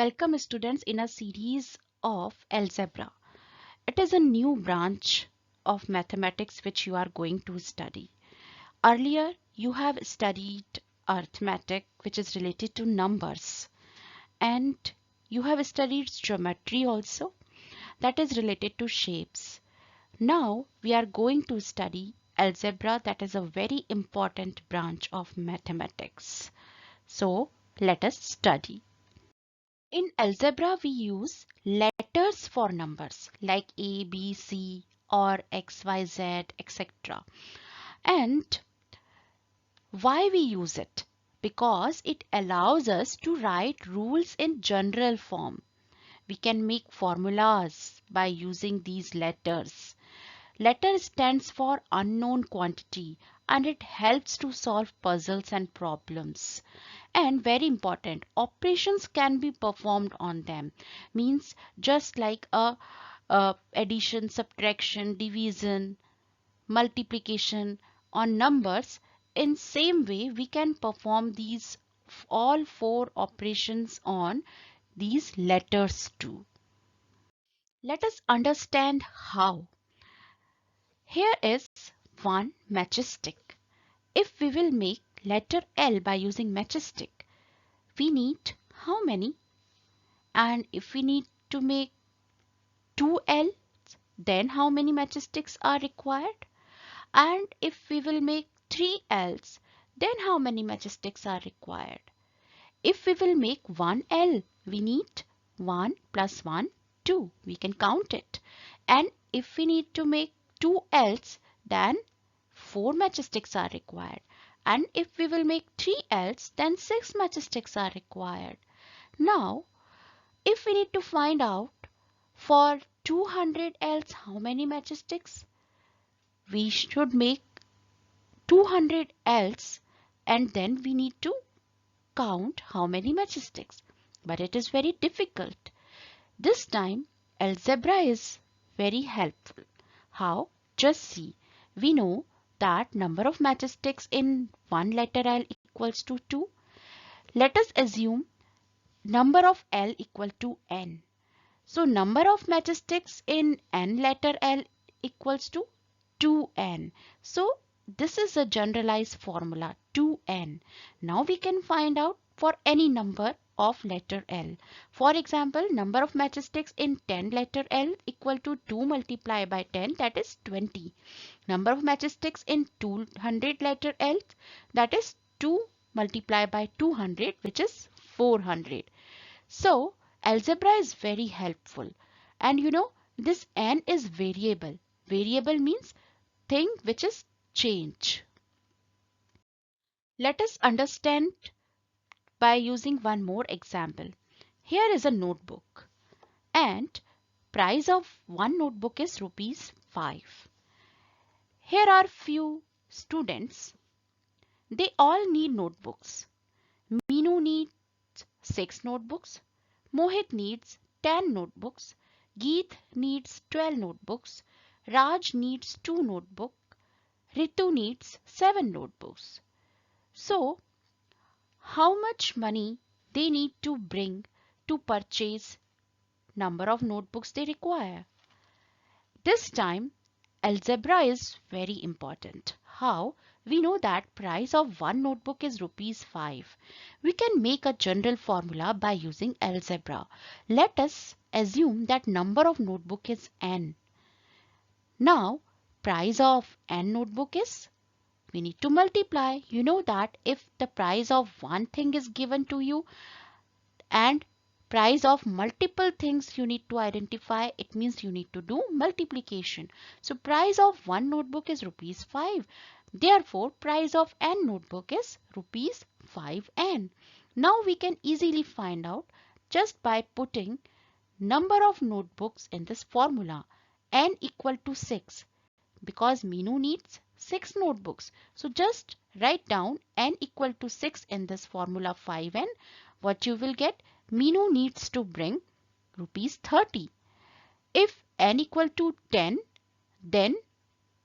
Welcome students in a series of algebra. It is a new branch of mathematics which you are going to study. Earlier you have studied arithmetic, which is related to numbers, and you have studied geometry also, that is related to shapes. Now we are going to study algebra, that is a very important branch of mathematics. So let us study. In algebra, we use letters for numbers like A, B, C or X, Y, Z, etc. And why we use it? Because it allows us to write rules in general form. We can make formulas by using these letters. Letter stands for unknown quantity and it helps to solve puzzles and problems. And very important, operations can be performed on them. Means just like a addition, subtraction, division, multiplication on numbers. In same way, we can perform these all four operations on these letters too. Let us understand how. Here is one matchstick. If we will make letter L by using matchstick, we need how many? And if we need to make 2L, then how many matchsticks are required? And if we will make 3Ls, then how many matchsticks are required? If we will make 1L, we need 1 plus 1, 2. We can count it. And if we need to make 2Ls, then 4 matchsticks are required. And if we will make 3Ls, then 6 matchsticks are required. Now, if we need to find out for 200Ls how many matchsticks, we should make 200Ls and then we need to count how many matchsticks. But it is very difficult. This time algebra is very helpful. How? Just see. We know that number of matchsticks in one letter L equals to 2. Let us assume number of L equal to n. So number of matchsticks in n letter L equals to 2n. So this is a generalized formula 2n. Now we can find out for any number of letter L. For example, number of matchsticks in 10 letter L equal to 2 multiplied by 10, that is 20. Number of matchsticks in 200 letter L, that is 2 multiplied by 200, which is 400. So algebra is very helpful. And this n is variable. Variable means thing which is change. Let us understand by using one more example. Here is a notebook and price of one notebook is rupees 5. Here are few students. They all need notebooks. Meenu needs 6 notebooks. Mohit needs 10 notebooks. Geet needs 12 notebooks. Raj needs 2 notebooks. Ritu needs 7 notebooks. So, how much money they need to bring to purchase number of notebooks they require? This time, algebra is very important. How? We know that price of one notebook is rupees 5. We can make a general formula by using algebra. Let us assume that number of notebook is n. Now, price of n notebook is, we need to multiply. You know that if the price of one thing is given to you and price of multiple things you need to identify, it means you need to do multiplication. So price of one notebook is rupees 5. Therefore, price of n notebook is rupees 5n. Now we can easily find out just by putting number of notebooks in this formula. N equal to 6 because Meenu needs 6 notebooks. So just write down n equal to 6 in this formula 5n. What you will get? Meenu needs to bring rupees 30. If n equal to 10, then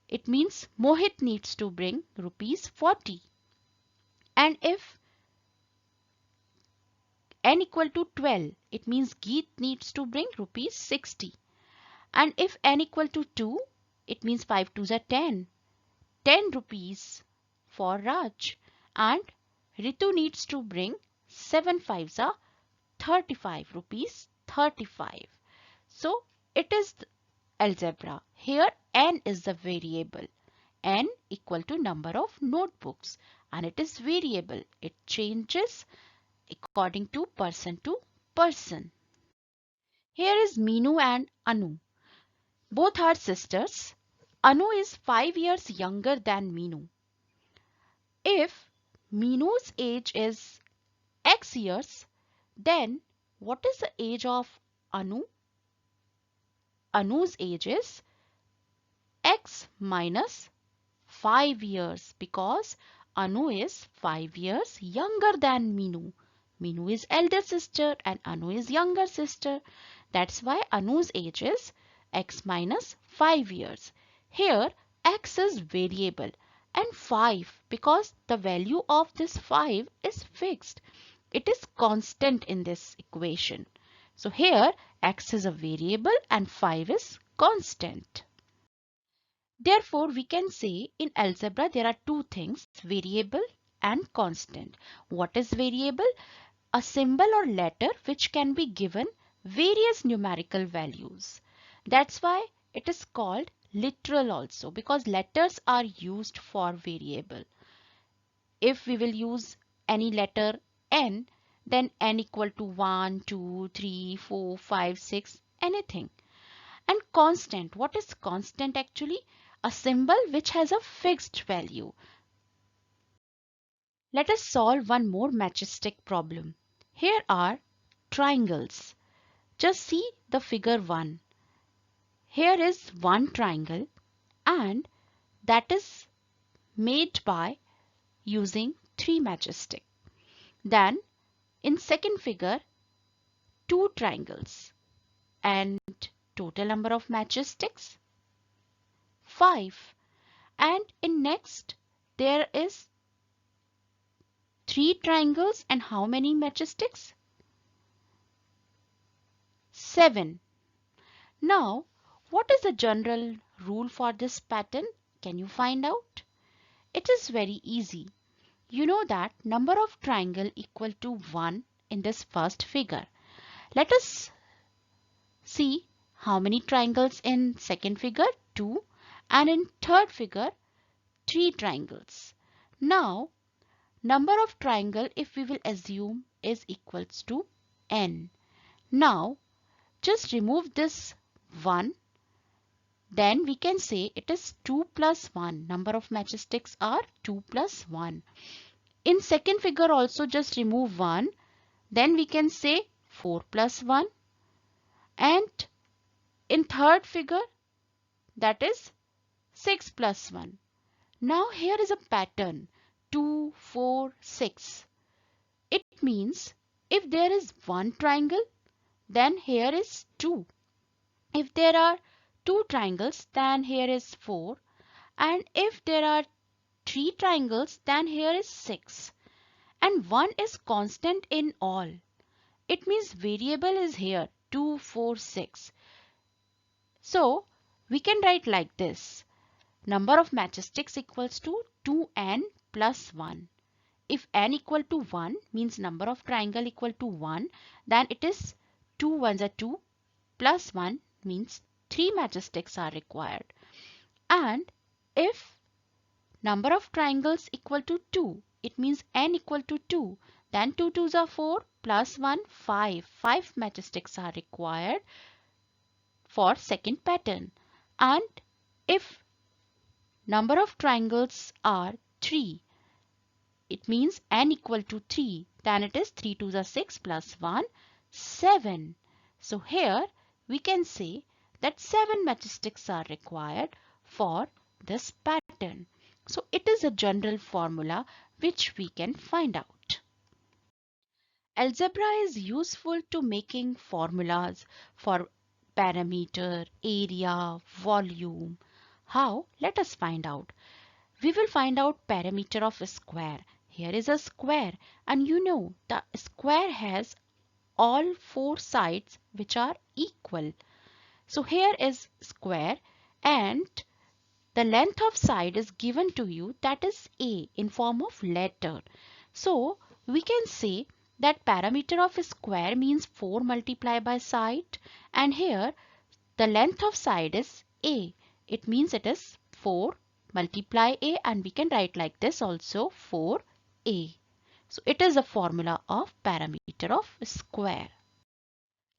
it means Mohit needs to bring rupees 40. And if n equal to 12, it means Geet needs to bring rupees 60. And if n equal to 2, it means 5 2s are 10. 10 rupees for Raj. And Ritu needs to bring 7 5s are 35 rupees 35. So it is algebra. Here n is the variable. N equal to number of notebooks, and it is variable. It changes according to person to person. Here is Meenu and Anu. Both are sisters. Anu is 5 years younger than Meenu. If Meenu's age is X years, then what is the age of Anu? Anu's age is X minus 5 years because Anu is 5 years younger than Meenu. Meenu is elder sister and Anu is younger sister. That's why Anu's age is X minus 5 years. Here X is variable and 5 because the value of this 5 is fixed. It is constant in this equation. So here X is a variable and 5 is constant. Therefore, we can say in algebra there are two things, variable and constant. What is variable? A symbol or letter which can be given various numerical values. That's why it is called literal also, because letters are used for variable. If we will use any letter n, then n equal to 1, 2, 3, 4, 5, 6, anything. And constant, what is constant actually? A symbol which has a fixed value. Let us solve one more matchstick problem. Here are triangles. Just see the figure 1. Here is one triangle and that is made by using 3 matchsticks. Then in second figure, 2 triangles and total number of matchsticks 5. And in next there is 3 triangles and how many matchsticks? 7. Now what is the general rule for this pattern? Can you find out? It is very easy. You know that number of triangle equal to 1 in this first figure. Let us see how many triangles in second figure, 2, and in third figure 3 triangles. Now number of triangle, if we will assume, is equals to n. Now just remove this 1, then we can say it is 2 plus 1. Number of matchsticks are 2 plus 1. In second figure also just remove 1, then we can say 4 plus 1. And in third figure, that is 6 plus 1. Now here is a pattern 2, 4, 6. It means if there is one triangle, then here is 2. If there are 2 triangles, then here is 4. And if there are 3 triangles, then here is 6. And 1 is constant in all. It means variable is here 2, 4, 6. So we can write like this. Number of matchsticks equals to 2n plus 1. If n equal to 1 means number of triangle equal to 1, then it is 2 ones are 2 plus 1 means 3 matchsticks are required. And if number of triangles equal to 2, it means n equal to 2, then 2 2s are 4 plus 1 5. 5 matchsticks are required for second pattern. And if number of triangles are 3, it means n equal to 3, then it is 3 2s are 6 plus 1 7. So here we can say that 7 matchsticks are required for this pattern. So it is a general formula which we can find out. Algebra is useful to making formulas for parameter, area, volume. How? Let us find out. We will find out parameter of a square. Here is a square and you know the square has all four sides which are equal. So here is square and the length of side is given to you, that is a in form of letter. So we can say that parameter of a square means 4 multiplied by side, and here the length of side is a. It means it is 4 multiply a, and we can write like this also 4a. So it is a formula of parameter of square.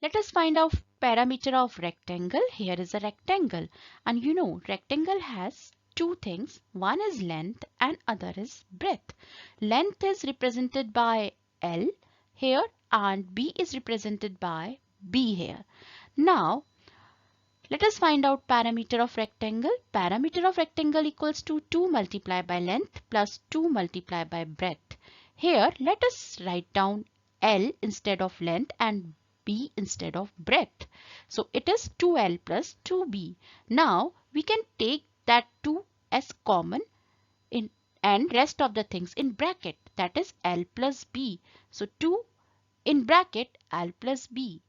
Let us find out parameter of rectangle. Here is a rectangle, and you know rectangle has two things. One is length and other is breadth. Length is represented by L here and B is represented by B here. Now let us find out parameter of rectangle. Parameter of rectangle equals to 2 multiplied by length plus 2 multiplied by breadth. Here let us write down L instead of length and B instead of breadth. So it is 2L plus 2B. Now we can take that 2 as common in and rest of the things in bracket, that is L plus B. So 2 in bracket L plus B.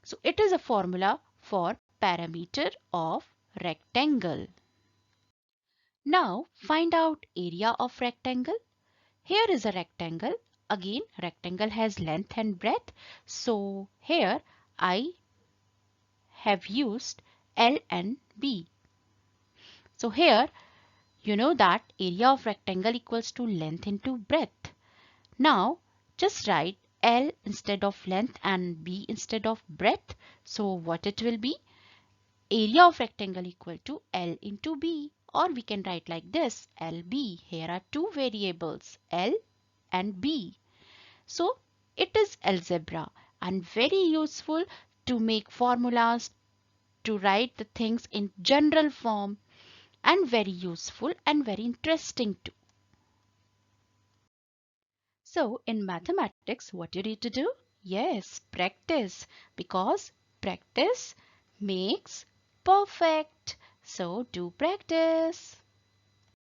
So it is a formula for parameter of rectangle. Now find out area of rectangle. Here is a rectangle. Again, rectangle has length and breadth. So here I have used L and B. So here you know that area of rectangle equals to length into breadth. Now just write L instead of length and B instead of breadth. So what it will be? Area of rectangle equal to L into B, or we can write like this LB. Here are two variables L and B. So it is algebra and very useful to make formulas, to write the things in general form, and very useful and very interesting too. So in mathematics, what you need to do? Yes, practice, because practice makes perfect. So do practice.